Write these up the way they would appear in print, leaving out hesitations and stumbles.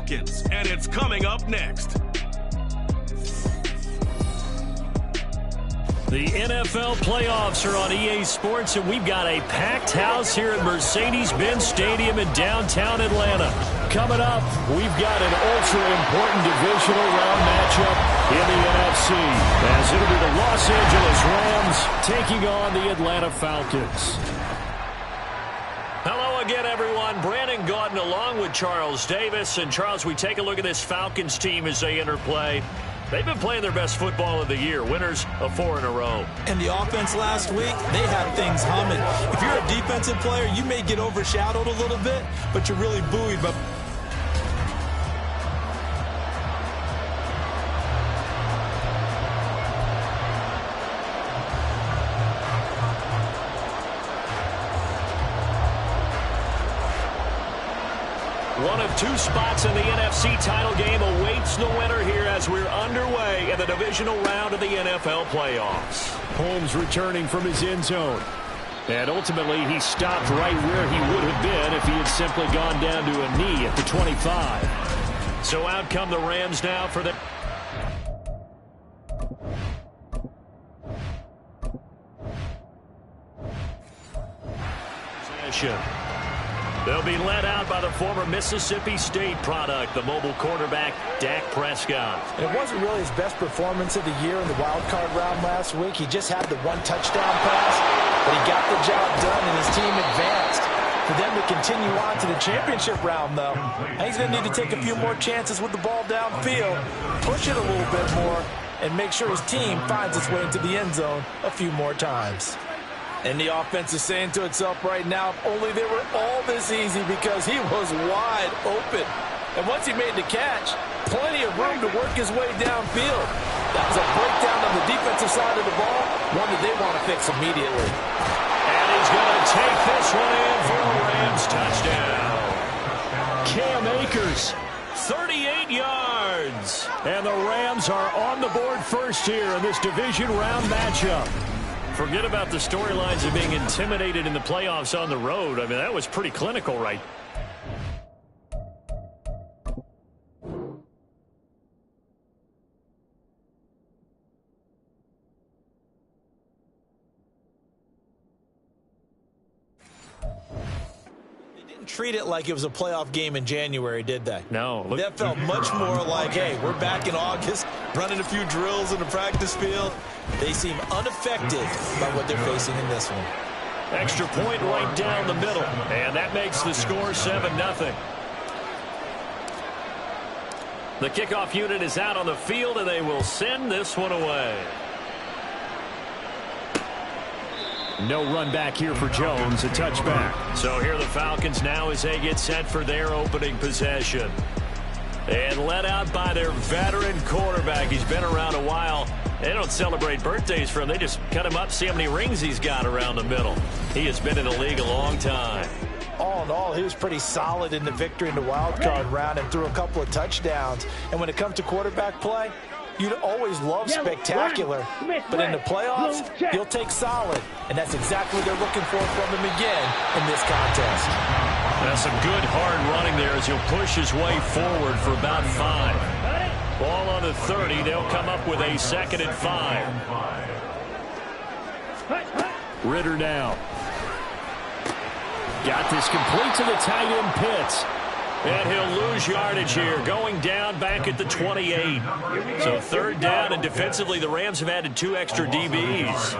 Falcons, and it's coming up next. The NFL playoffs are on EA Sports, and we've got a packed house here at Mercedes-Benz Stadium in downtown Atlanta. Coming up, we've got an ultra-important divisional round matchup in the NFC, as it'll be the Los Angeles Rams taking on the Atlanta Falcons. Hello again, everyone. Brandon Gaudin along with Charles Davis. And, Charles, we take a look at this Falcons team as they interplay. They've been playing their best football of the year, winners of 4 in a row. And the offense last week, they had things humming. If you're a defensive player, you may get overshadowed a little bit, but you're really buoyed by... One of 2 spots in the NFC title game awaits the winner here as we're underway in the divisional round of the NFL playoffs. Holmes returning from his end zone. And ultimately, he stopped right where he would have been if he had simply gone down to a knee at the 25. So out come the Rams now for the... possession. They'll be led out by the former Mississippi State product, the mobile quarterback, Dak Prescott. It wasn't really his best performance of the year in the wild card round last week. He just had the 1 touchdown pass, but he got the job done and his team advanced. For them to continue on to the championship round, though, he's going to need to take a few more chances with the ball downfield, push it a little bit more, and make sure his team finds its way into the end zone a few more times. And the offense is saying to itself right now, if only they were all this easy, because he was wide open. And once he made the catch, plenty of room to work his way downfield. That was a breakdown on the defensive side of the ball, one that they want to fix immediately. And he's going to take this one in for a Rams touchdown. Cam Akers, 38 yards. And the Rams are on the board first here in this division round matchup. Forget about the storylines of being intimidated in the playoffs on the road. I mean, that was pretty clinical, right? Treat it like it was a playoff game in January, did they? No. That felt much more like, hey, we're back in August, running a few drills in the practice field. They seem unaffected by what they're facing in this one. Extra point right down the middle, and that makes the score 7-0. The kickoff unit is out on the field, and they will send this one away. No run back here for Jones, a touchback. So here the Falcons now as they get set for their opening possession. And led out by their veteran quarterback. He's been around a while. They don't celebrate birthdays for him. They just cut him up, see how many rings he's got around the middle. He has been in the league a long time. All in all, he was pretty solid in the victory in the wild card round and threw a couple of touchdowns. And when it comes to quarterback play, you'd always love spectacular, but in the playoffs, you'll take solid, and that's exactly what they're looking for from him again in this contest. That's some good hard running there as he'll push his way forward for about 5. Ball on the 30. They'll come up with a 2nd and 5. Ritter now. Got this complete to the tight end Pitts. And he'll lose yardage here, going down back at the 28. So 3rd down, and defensively the Rams have added 2 extra DBs.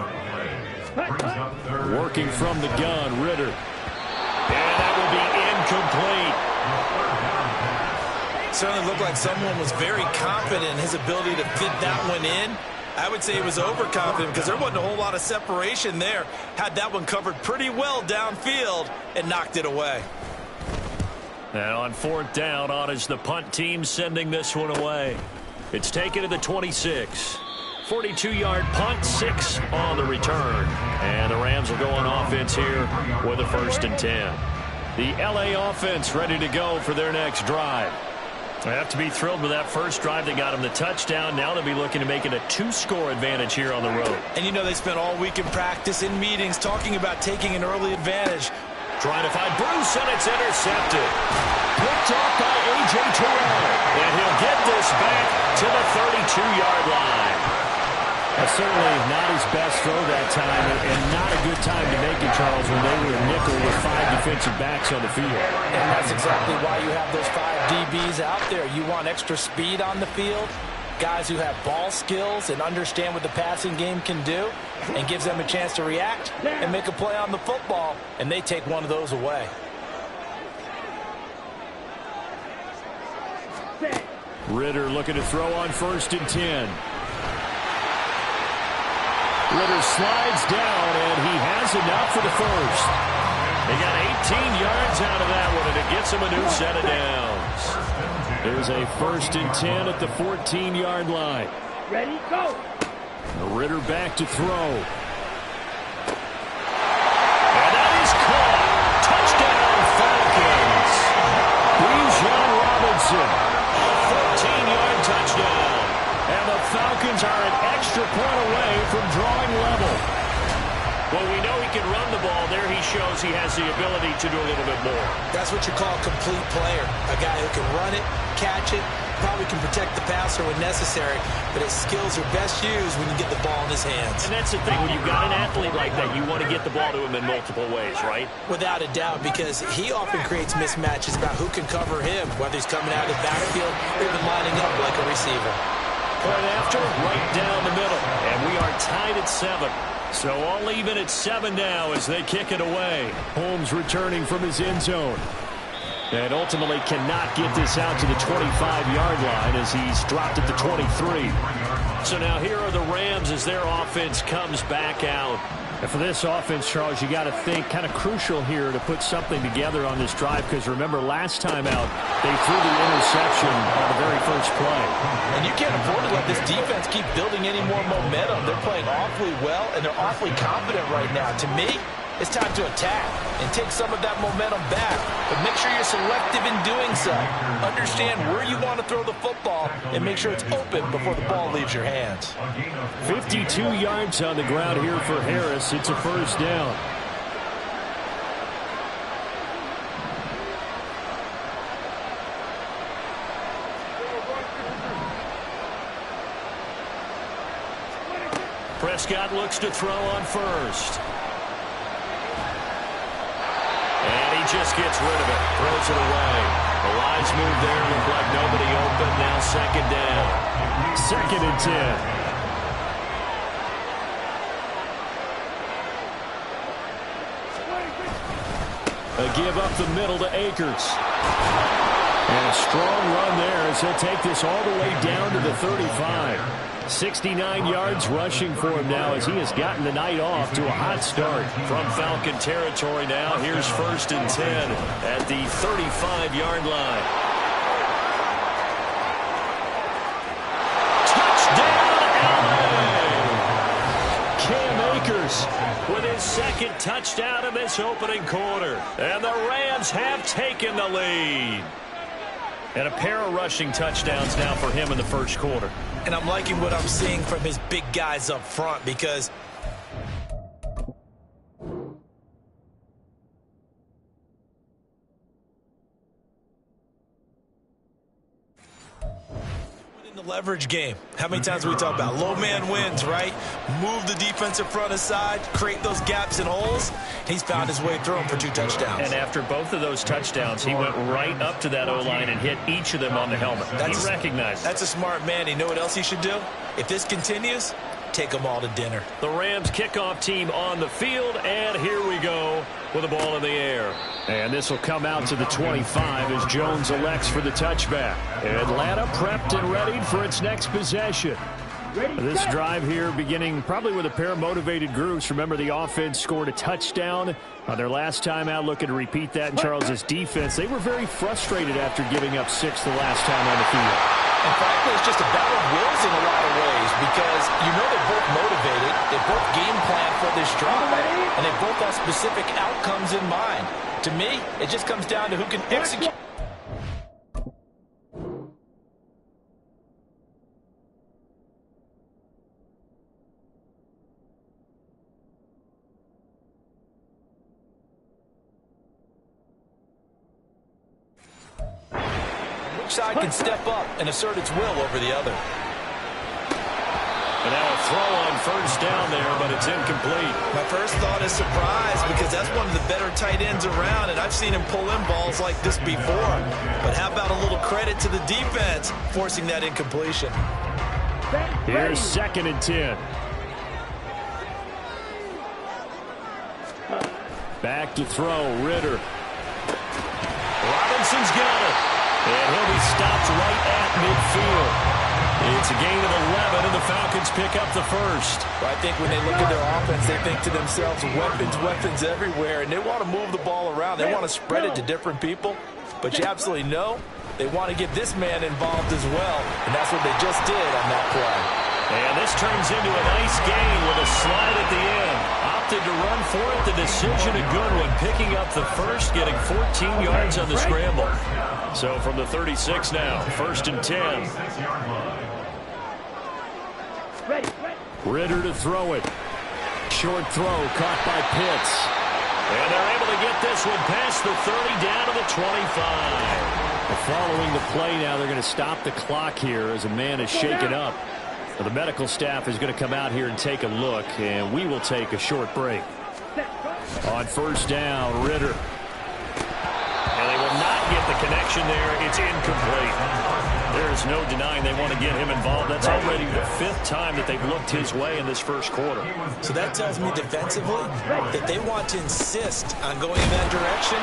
Working from the gun, Ritter. And that will be incomplete. Certainly looked like someone was very confident in his ability to fit that one in. I would say he was overconfident because there wasn't a whole lot of separation there. Had that one covered pretty well downfield and knocked it away. And on 4th down, on is the punt team sending this one away. It's taken to the 26. 42-yard punt, 6 on the return. And the Rams will go on offense here with a 1st and 10. The LA offense ready to go for their next drive. They have to be thrilled with that first drive. They got him the touchdown. Now they'll be looking to make it a 2-score advantage here on the road. And you know they spent all week in practice, in meetings, talking about taking an early advantage. Trying to find Bruce, and it's intercepted. Picked off by A.J. Terrell. 32-yard line. Certainly not his best throw that time, and not a good time to make it, Charles, when they were a nickel with 5 defensive backs on the field. And that's exactly why you have those 5 DBs out there. You want extra speed on the field, guys who have ball skills and understand what the passing game can do, and gives them a chance to react and make a play on the football, and they take one of those away. Ridder looking to throw on 1st and 10. Ridder slides down, and he has enough for the first. They got 18 yards out of that one, and it gets him a new set of downs. There's a 1st and 10 at the 14-yard line. Ready, go. Ridder back to throw. And that is caught. Touchdown, Falcons. Bijan Robinson. 14-yard touchdown. And the Falcons are an extra point away from drawing level. Well, we know he can run the ball. There he shows he has the ability to do a little bit more. That's what you call a complete player. A guy who can run it, catch it, probably can protect the passer when necessary, but his skills are best used when you get the ball in his hands. And that's the thing. When you've got an athlete like that, you want to get the ball to him in multiple ways, right? Without a doubt, because he often creates mismatches about who can cover him, whether he's coming out of the backfield or even lining up like a receiver. Point after, right down the middle. And we are tied at 7. So all even at 7 now as they kick it away. Holmes returning from his end zone. And ultimately cannot get this out to the 25-yard line as he's dropped at the 23. So now here are the Rams as their offense comes back out. And for this offense, Charles, you got to think kind of crucial here to put something together on this drive, because remember last time out they threw the interception on the very first play. And you can't afford to let this defense keep building any more momentum. They're playing awfully well, and they're awfully confident right now. To me, it's time to attack and take some of that momentum back. But make sure you're selective in doing so. Understand where you want to throw the football and make sure it's open before the ball leaves your hands. 52 yards on the ground here for Harris. It's a 1st down. Prescott looks to throw on 1st. And he just gets rid of it. Throws it away. The lines move there. Look like nobody open. Now 2nd down. 2nd and 10. A give up the middle to Akers. And a strong run there as he'll take this all the way down to the 35. 69 yards rushing for him now as he has gotten the night off to a hot start. From Falcon territory now, here's 1st and 10 at the 35-yard line. Touchdown, LA! Cam Akers with his 2nd touchdown of this opening quarter. And the Rams have taken the lead. And a pair of rushing touchdowns now for him in the 1st quarter. And I'm liking what I'm seeing from his big guys up front, because in the leverage game, how many times we talk about low man wins, right? Move the defensive front aside, create those gaps and holes. He's found his way through them for 2 touchdowns. And after both of those touchdowns, he went right up to that O-line and hit each of them on the helmet. He recognized. That's a smart man. You know what else he should do? If this continues, take them all to dinner. The Rams kickoff team on the field, and here we go with the ball in the air. And this will come out to the 25 as Jones elects for the touchback. Atlanta prepped and readied for its next possession. This drive here beginning probably with a pair of motivated groups. Remember, the offense scored a touchdown on their last time out. Looking to repeat that in Charles's defense. They were very frustrated after giving up 6 the last time on the field. And frankly, it's just a battle of wills in a lot of ways, because you know they're both motivated, they both game plan for this drive, and they both have specific outcomes in mind. To me, it just comes down to who can execute. Which side can step up and assert its will over the other. And now a throw on first down there, but it's incomplete. My first thought is surprise, because that's one of the better tight ends around, and I've seen him pull in balls like this before. But how about a little credit to the defense forcing that incompletion? Here's 2nd and 10. Back to throw, Ritter. Robinson's got it. And he'll be stopped right at midfield. It's a gain of 11, and the Falcons pick up the first. Well, I think when they look at their offense, they think to themselves, weapons everywhere, and they want to move the ball around. They want to spread it to different people, but you absolutely know they want to get this man involved as well, and that's what they just did on that play. And this turns into a nice gain with a slide at the end. Opted to run for it. The decision a good one, picking up the first, getting 14 yards on the scramble. So from the 36 now, 1st and 10. Ritter to throw it. Short throw caught by Pitts. And they're able to get this one past the 30 down to the 25. Following the play now, they're going to stop the clock here as a man is shaken up. The medical staff is going to come out here and take a look, and we will take a short break. On first down, Ritter. And they will not get the connection there. It's incomplete. There's no denying they want to get him involved. That's already the 5th time that they've looked his way in this first quarter. So that tells me defensively that they want to insist on going in that direction.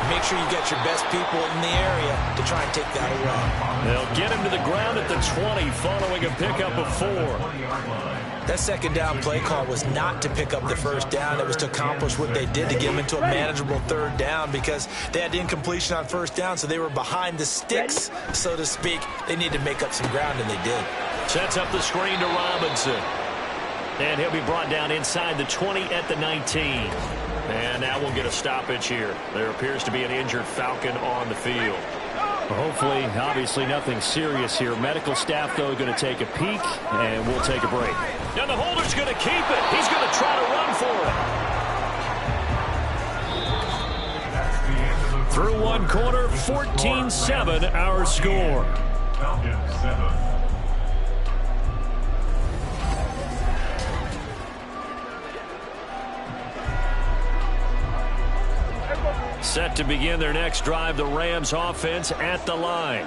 Make sure you get your best people in the area to try and take that away. They'll get him to the ground at the 20 following a pickup of 4. That 2nd down play call was not to pick up the first down. It was to accomplish what they did, to get them into a manageable 3rd down, because they had incompletion on first down, so they were behind the sticks, so to speak. They needed to make up some ground, and they did. Sets up the screen to Robinson. And he'll be brought down inside the 20 at the 19. And now we'll get a stoppage here. There appears to be an injured Falcon on the field. Hopefully, obviously nothing serious here. Medical staff, though, going to take a peek, and we'll take a break. And the holder's going to keep it. He's going to try to run for it. Through one quarter, 14-7 our score. Set to begin their next drive, the Rams offense at the line.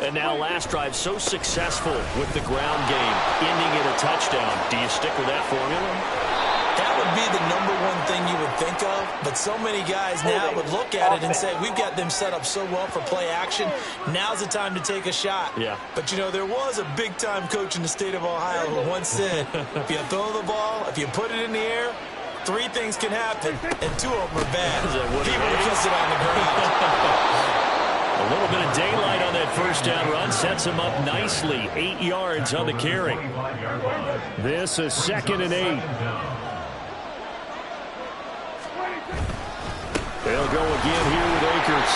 And now last drive so successful with the ground game, ending in a touchdown. Do you stick with that formula? That would be the #1 thing you would think of, but so many guys now would look at it and say, we've got them set up so well for play action. Now's the time to take a shot. Yeah. But, you know, there was a big-time coach in the state of Ohio who once said, if you throw the ball, if you put it in the air, 3 things can happen, and 2 of them are bad. He would have kissed it on the ground. A little bit of daylight on that first down run sets him up nicely. 8 yards on the carry. This is 2nd and 8. They'll go again here with Akers.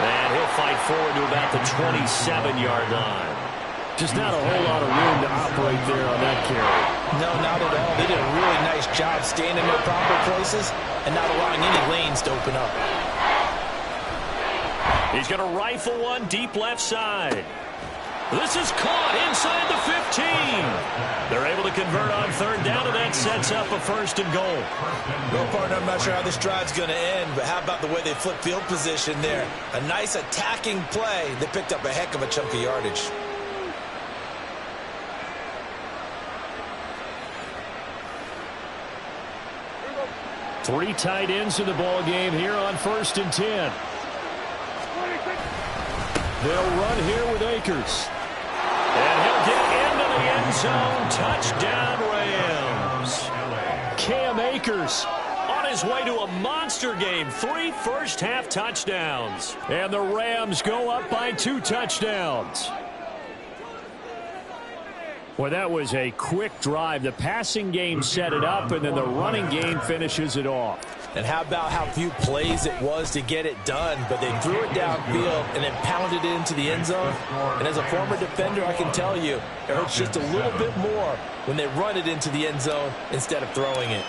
And he'll fight forward to about the 27-yard line. Just not a whole lot of room to operate there on that carry. No, not at all. They did a really nice job staying in their proper places and not allowing any lanes to open up. He's going to rifle one deep left side. This is caught inside the 15. They're able to convert on 3rd down, and that sets up a 1st and goal. Well, partner, I'm not sure how this drive's going to end, but how about the way they flip field position there? A nice attacking play. They picked up a heck of a chunk of yardage. Three tight ends in the ball game here on 1st and 10. They'll run here with Akers. And he'll get into the end zone. Touchdown, Rams. Cam Akers on his way to a monster game. 3 first-half touchdowns. And the Rams go up by 2 touchdowns. Well, that was a quick drive. The passing game set it up, and then the running game finishes it off. And how about how few plays it was to get it done, but they threw it downfield and then pounded it into the end zone. And as a former defender, I can tell you, it hurts just a little bit more when they run it into the end zone instead of throwing it.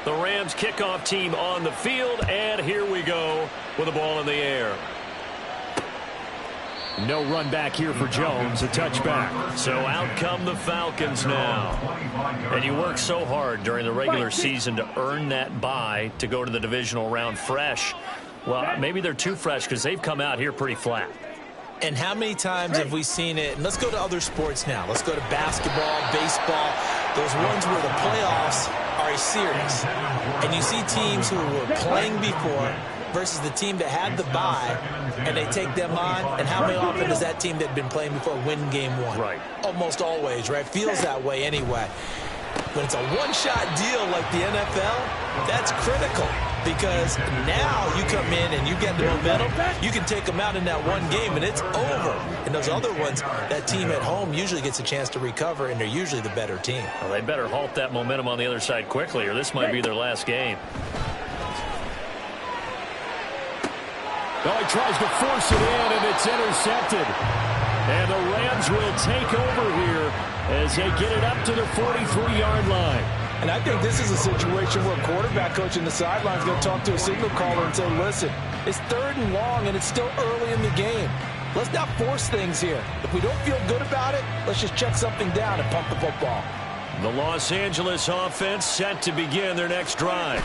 The Rams kickoff team on the field, and here we go with the ball in the air. No run back here for Jones, a touchback. So out come the Falcons now. And you work so hard during the regular season to earn that bye to go to the divisional round fresh. Well, maybe they're too fresh because they've come out here pretty flat. And how many times have we seen it? And let's go to other sports now. Let's go to basketball, baseball, those ones where the playoffs are a series. And you see teams who were playing before versus the team that had the bye, and they take them on. And how many often does that team that had been playing before win game one? Right. Almost always, right? Feels that way anyway. When it's a one-shot deal like the NFL, that's critical. Because now you come in and you get the momentum, you can take them out in that one game, and it's over. And those other ones, that team at home usually gets a chance to recover, and they're usually the better team. Well, they better halt that momentum on the other side quickly, or this might be their last game. Oh, he tries to force it in, and it's intercepted. And the Rams will take over here as they get it up to the 43-yard line. And I think this is a situation where a quarterback coach in the sideline is going to talk to a signal caller and say, listen, it's 3rd and long, and it's still early in the game. Let's not force things here. If we don't feel good about it, let's just check something down and pump the football. The Los Angeles offense set to begin their next drive.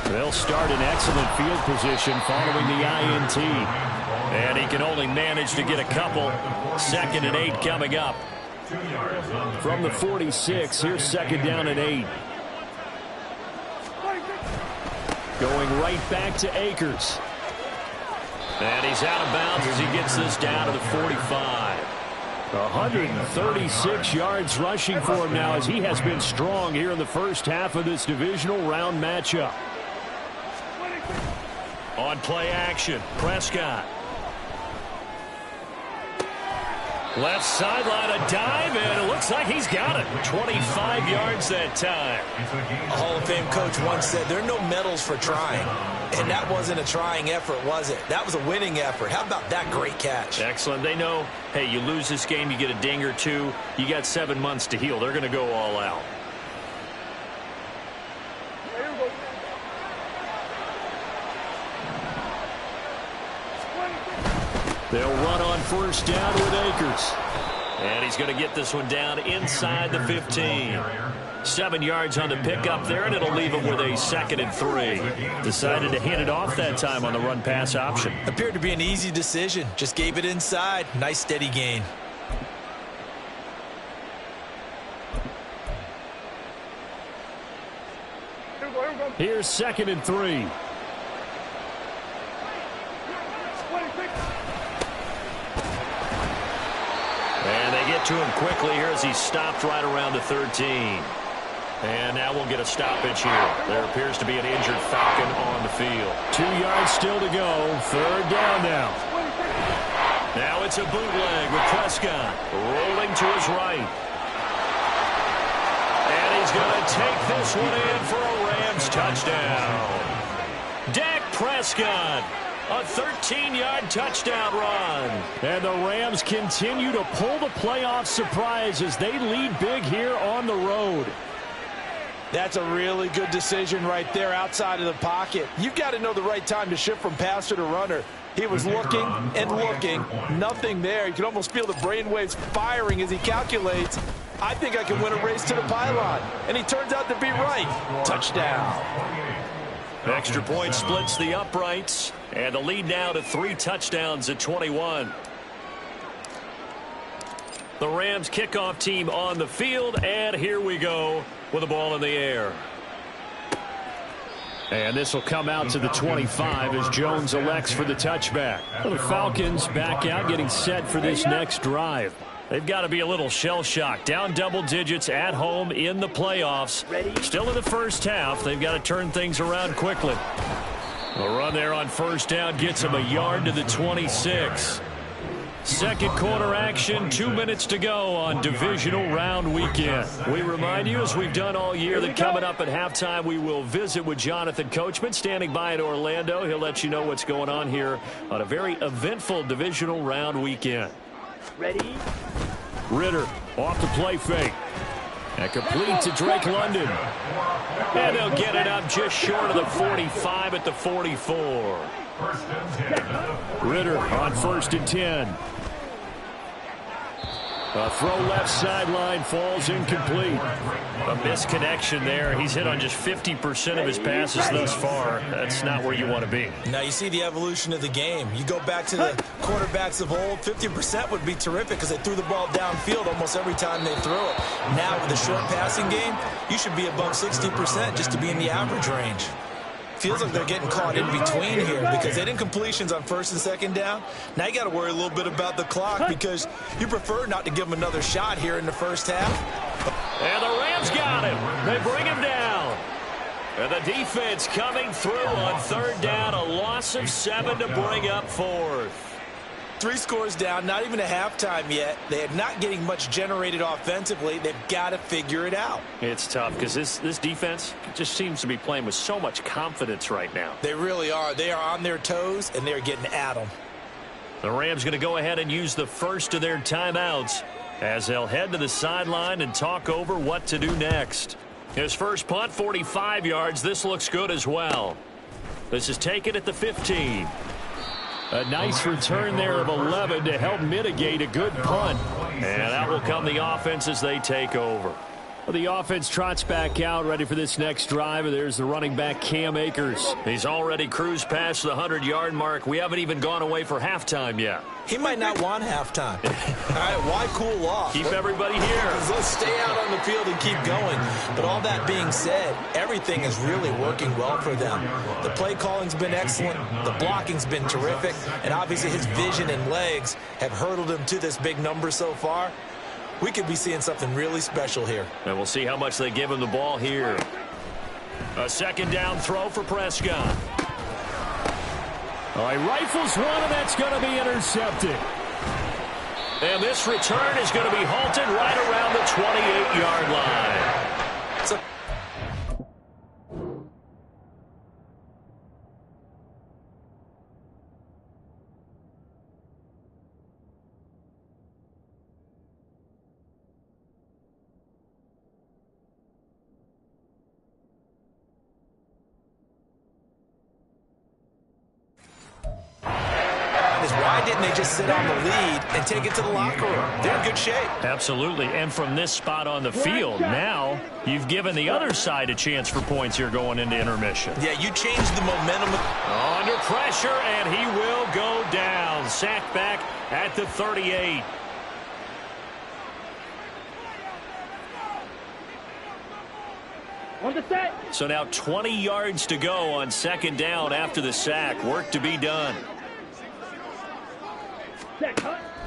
They'll start in excellent field position following the INT. And he can only manage to get a couple. 2nd and 8 coming up. From the 46, here's 2nd down and 8. Going right back to Akers. And he's out of bounds as he gets this down to the 45. 136 yards rushing for him now as he has been strong here in the first half of this divisional round matchup. On play action, Prescott. Left sideline, a dive, and it looks like he's got it. 25 yards that time. A Hall of Fame coach once said there are no medals for trying. And that wasn't a trying effort, was it? That was a winning effort. How about that great catch? Excellent. They know, hey, you lose this game, you get a ding or two. You got 7 months to heal. They're going to go all out. They'll run on 1st down with Akers. And he's going to get this one down inside the 15. 7 yards on the pickup there, and it'll leave him with a 2nd and 3. Decided to hand it off that time on the run-pass option. Appeared to be an easy decision. Just gave it inside. Nice steady gain. Here's 2nd and 3. And they get to him quickly here as he's stopped right around the 13. And now we'll get a stoppage here. There appears to be an injured Falcon on the field. 2 yards still to go. 3rd down now. Now it's a bootleg with Prescott rolling to his right. And he's going to take this one in for a Rams touchdown. Dak Prescott. A 13-yard touchdown run. And the Rams continue to pull the playoff surprise as they lead big here on the road. That's a really good decision right there outside of the pocket. You've got to know the right time to shift from passer to runner. He was looking and looking. Nothing there. You can almost feel the brainwaves firing as he calculates, I think I can win a race to the pylon. And he turns out to be right. Touchdown. Extra point splits the uprights. And the lead now to 3 touchdowns at 21. The Rams kickoff team on the field. And here we go with the ball in the air. And this will come out to the 25 as Jones elects for the touchback. The Falcons back out getting set for this next drive. They've got to be a little shell-shocked. Down double digits at home in the playoffs. Still in the first half. They've got to turn things around quickly. The run there on 1st down gets him a yard to the 26. Second quarter action, 2 minutes to go on divisional round weekend. We remind you, as we've done all year, that coming up at halftime, we will visit with Jonathan Coachman, standing by in Orlando. He'll let you know what's going on here on a very eventful divisional round weekend. Ready? Ritter off the play fake. And complete to Drake London. And they'll get it up just short of the 45 at the 44. Ritter on 1st and 10. A throw left sideline falls incomplete. A misconnection there. He's hit on just 50% of his passes thus far. That's not where you want to be. Now you see the evolution of the game. You go back to the quarterbacks of old, 50% would be terrific because they threw the ball downfield almost every time they threw it. Now with the short passing game, you should be above 60% just to be in the average range. Feels like they're getting caught in between here because they didn't completions on first and second down. Now you got to worry a little bit about the clock because you prefer not to give them another shot here in the first half. And the Rams got him. They bring him down. And the defense coming through on third down. A loss of 7 to bring up fourth. 3 scores down, not even a halftime yet. They are not getting much generated offensively. They've got to figure it out. It's tough because this defense just seems to be playing with so much confidence right now. They really are. They are on their toes, and they're getting at them. The Rams going to go ahead and use the first of their timeouts as they'll head to the sideline and talk over what to do next. His first punt, 45 yards. This looks good as well. This is taken at the 15. A nice return there of 11 to help mitigate a good punt. And out will come the offense as they take over. The offense trots back out, ready for this next drive. There's the running back, Cam Akers. He's already cruised past the 100-yard mark. We haven't even gone away for halftime yet. He might not want halftime. All right, why cool off? Keep everybody here. Let's stay out on the field and keep going. But all that being said, everything is really working well for them. The play calling's been excellent. The blocking's been terrific. And obviously his vision and legs have hurdled him to this big number so far. We could be seeing something really special here. And we'll see how much they give him the ball here. A second down throw for Prescott. All right, rifles one, and that's going to be intercepted. And this return is going to be halted right around the 28-yard line. Why didn't they just sit on the lead and take it to the locker room? They're in good shape. Absolutely. And from this spot on the field, now you've given the other side a chance for points here going into intermission. Yeah, you changed the momentum. Under pressure, and he will go down. Sacked back at the 38. So now 20 yards to go on second down after the sack. Work to be done.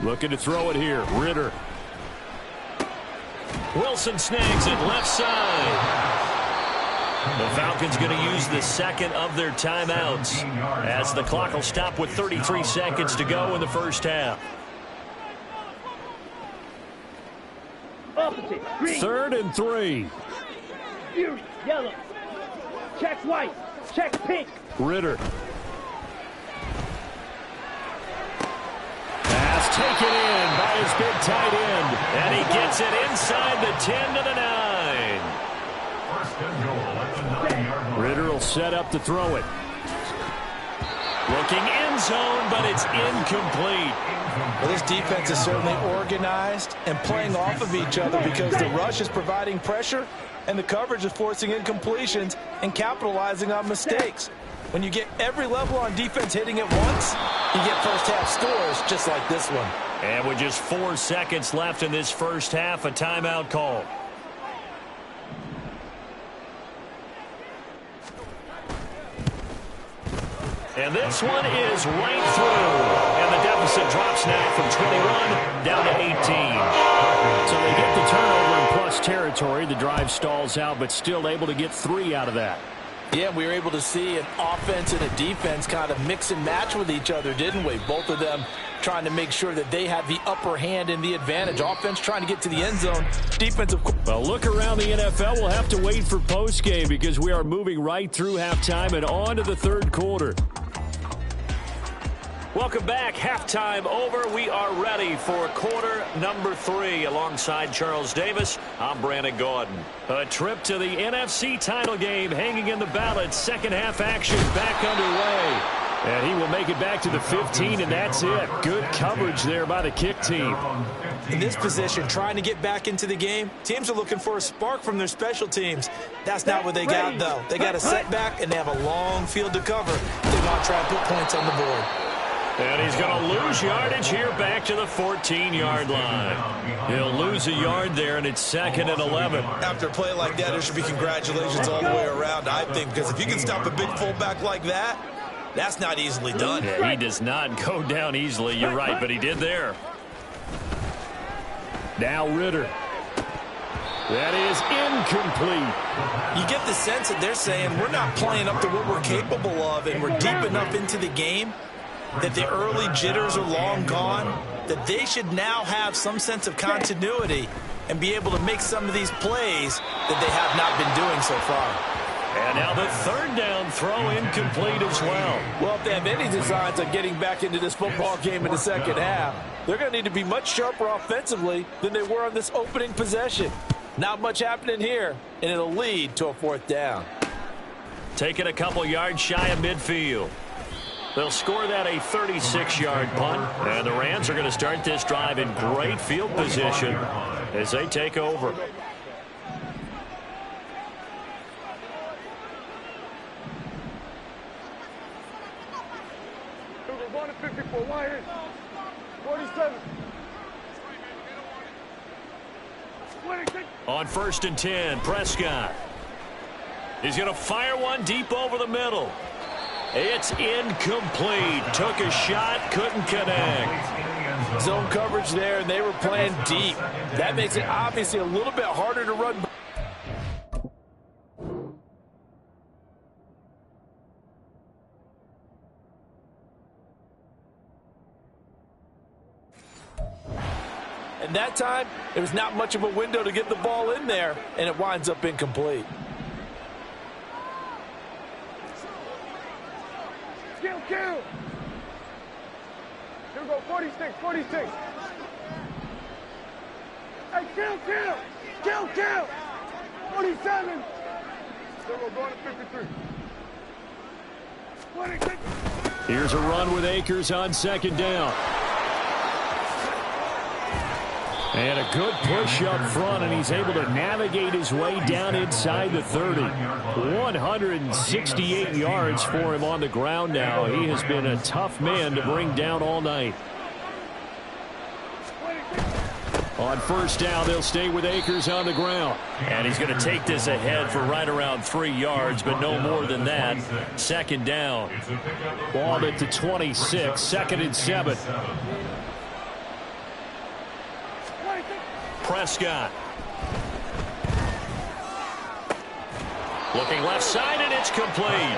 Looking to throw it here. Ritter. Wilson snags it left side. The Falcons going to use the second of their timeouts as the clock will stop with 33 seconds to go in the first half. Third and 3. Yellow. Check white. Check pink. Ritter. Pass taken in by his big tight end. And he gets it inside the 10 to the 9. Ritter will set up to throw it. Looking end zone, but it's incomplete. Well, this defense is certainly organized and playing off of each other because the rush is providing pressure and the coverage is forcing incompletions and capitalizing on mistakes. When you get every level on defense hitting at once, you get first-half scores just like this one. And with just 4 seconds left in this first half, a timeout call. And this one is right through. And the deficit drops now from 21 down to 18. So they get the turnover in plus territory. The drive stalls out, but still able to get 3 out of that. Yeah, we were able to see an offense and a defense kind of mix and match with each other, didn't we? Both of them trying to make sure that they have the upper hand and the advantage. Offense trying to get to the end zone. Defensive. Well, look around the NFL. We'll have to wait for postgame because we are moving right through halftime and on to the third quarter. Welcome back. Halftime over. We are ready for quarter number 3. Alongside Charles Davis, I'm Brandon Gaudin. A trip to the NFC title game hanging in the balance. Second half action back underway. And he will make it back to the 15, and that's it. Good coverage there by the kick team. In this position, trying to get back into the game, teams are looking for a spark from their special teams. That's not what they got, though. They got a setback, and they have a long field to cover if they want to try and put points on the board. And he's going to lose yardage here back to the 14-yard line. He'll lose a yard there, and it's 2nd and 11. After a play like that, there should be congratulations all the way around, I think, because if you can stop a big fullback like that, that's not easily done. Yeah, he does not go down easily, you're right, but he did there. Now Ritter. That is incomplete. You get the sense that they're saying we're not playing up to what we're capable of, and we're deep enough into the game that the early jitters are long gone, that they should now have some sense of continuity and be able to make some of these plays that they have not been doing so far. And now the 3rd down throw incomplete as well. Well, if they have any designs on getting back into this football game in the second half, they're going to need to be much sharper offensively than they were on this opening possession. Not much happening here, and it'll lead to a 4th down. Taking a couple yards shy of midfield. They'll score that a 36-yard punt, and the Rams are going to start this drive in great field position as they take over. Going to 54, 47. On 1st and 10, Prescott. He's going to fire one deep over the middle. It's incomplete. Took a shot, couldn't connect. Zone coverage there, and they were playing deep. That makes it obviously a little bit harder to run. And that time, there was not much of a window to get the ball in there, and it winds up incomplete. Kill. Here we go, 46. Hey, kill. 47. Here we go, going to 53. 26. Here's a run with Akers on 2nd down. And a good push up front, and he's able to navigate his way down inside the 30. 168 yards for him on the ground now. He has been a tough man to bring down all night. On 1st down, they'll stay with Akers on the ground. And he's going to take this ahead for right around 3 yards, but no more than that. 2nd down. Ball at the 26, 2nd and 7. Prescott. Looking left side, and it's complete.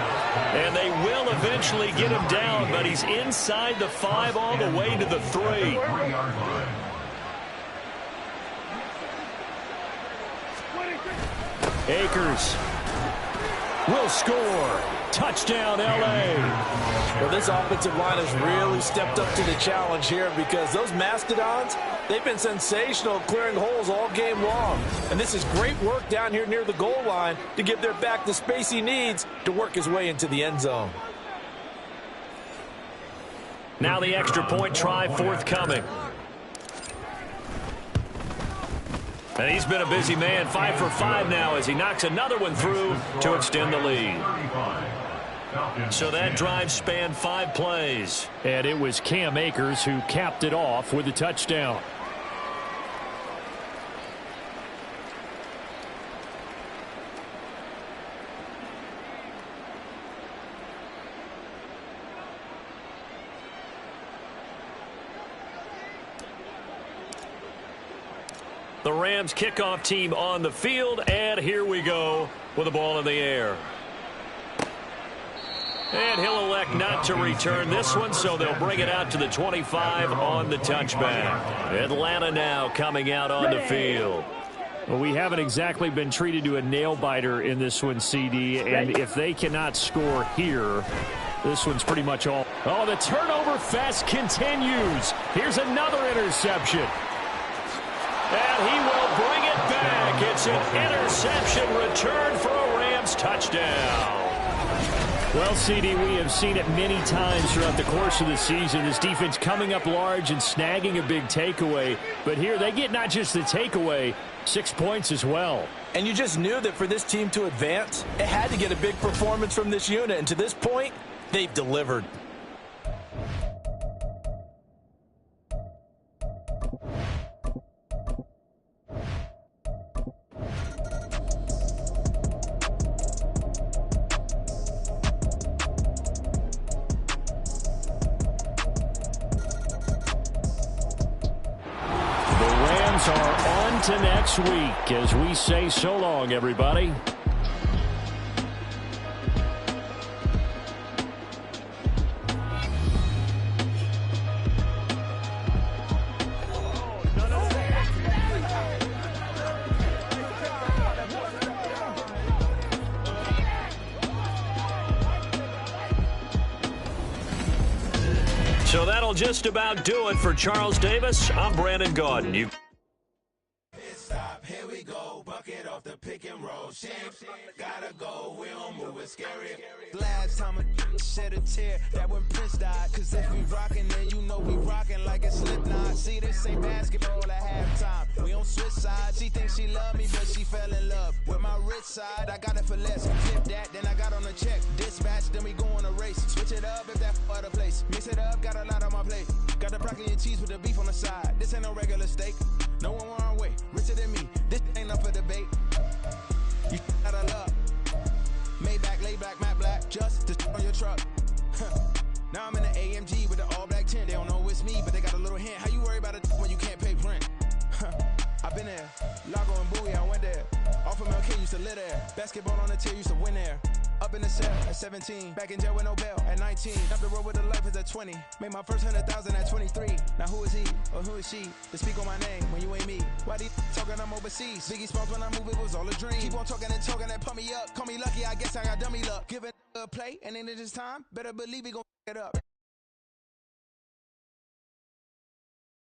And they will eventually get him down, but he's inside the 5 all the way to the 3. Akers will score. Touchdown, L.A. Well, this offensive line has really stepped up to the challenge here because those Mastodons, they've been sensational clearing holes all game long. And this is great work down here near the goal line to give their back the space he needs to work his way into the end zone. Now the extra point try forthcoming. And he's been a busy man, 5 for 5 now as he knocks another one through to extend the lead. So that drive spanned 5 plays. And it was Cam Akers who capped it off with a touchdown. The Rams kickoff team on the field, and here we go with the ball in the air. And he'll elect not to return this one, so they'll bring it out to the 25 on the touchback. Atlanta now coming out on the field. Well, we haven't exactly been treated to a nail-biter in this one, CD, and if they cannot score here, this one's pretty much all. Oh, the turnover fest continues. Here's another interception. And he will bring it back. It's an interception return for a Rams touchdown. Well, CD, we have seen it many times throughout the course of the season. This defense coming up large and snagging a big takeaway. But here they get not just the takeaway, 6 points as well. And you just knew that for this team to advance, it had to get a big performance from this unit. And to this point, they've delivered. Are on to next week as we say so long, everybody. So that'll just about do it for Charles Davis. I'm Brandon Gaudin. Here we go, bucket off the pick and roll. Gotta go, we don't move it scary. Last time I shed a tear, that when Prince died. Cause if we rockin', then you know we rockin' like a Slipknot. See, this ain't basketball at halftime. We on switch sides. She thinks she love me, but she fell in love with my rich side. I got it for less. Flip that, then I got on a check. Dispatch, then we go on a race. Switch it up if that other place. Mix it up, got a lot on my plate. Got the broccoli and cheese with the beef on the side. This ain't no regular steak. No one wrong way, richer than me. This ain't up for debate. You out of luck. Maybach, lay back, matte black, just to on your truck. Now I'm in the AMG with the all black tint. They don't know it's me, but they got a little hint. How you worry about it when you can't pay rent? I've been there. Lago and Bowie, I went there. Off of MLK, used to live there. Basketball on the tier, used to win there. Up in the cell at 17. Back in jail with no bail at 19. Up the road with the life is at 20. Made my first 100,000 at 23. Now who is he or who is she to speak on my name when you ain't me? Why they talking I'm overseas? Biggie Smalls when I move, it was all a dream. Keep on talking and pump me up. Call me lucky, I guess I got dummy luck. Give it a play and then it is time. Better believe we gon' it up.